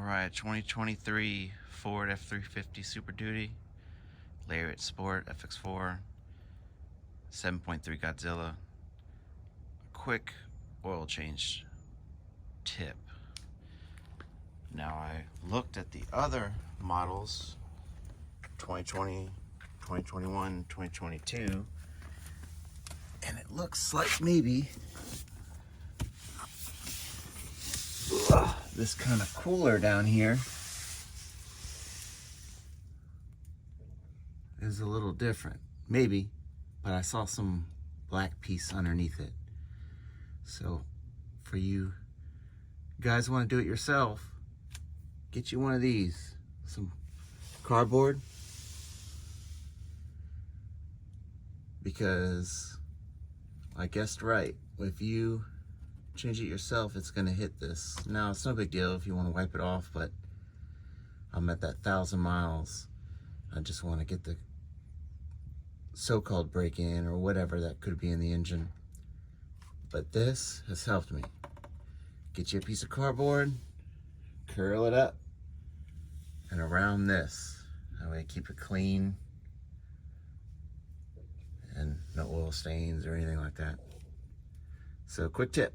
Alright, 2023 Ford F350 Super Duty, Lariat Sport FX4, 7.3 Godzilla. Quick oil change tip. Now I looked at the other models, 2020, 2021, 2022, and it looks like maybe this kind of cooler down here is a little different. Maybe, but I saw some black piece underneath it. So for you guys want to do it yourself, get you one of these, some cardboard, because I guessed right. If you change it yourself, it's going to hit this. Now, it's no big deal if you want to wipe it off, but I'm at that 1,000 miles. I just want to get the so-called break-in or whatever that could be in the engine. But this has helped me. Get you a piece of cardboard, curl it up, and around this. That way keep it clean and no oil stains or anything like that. So quick tip.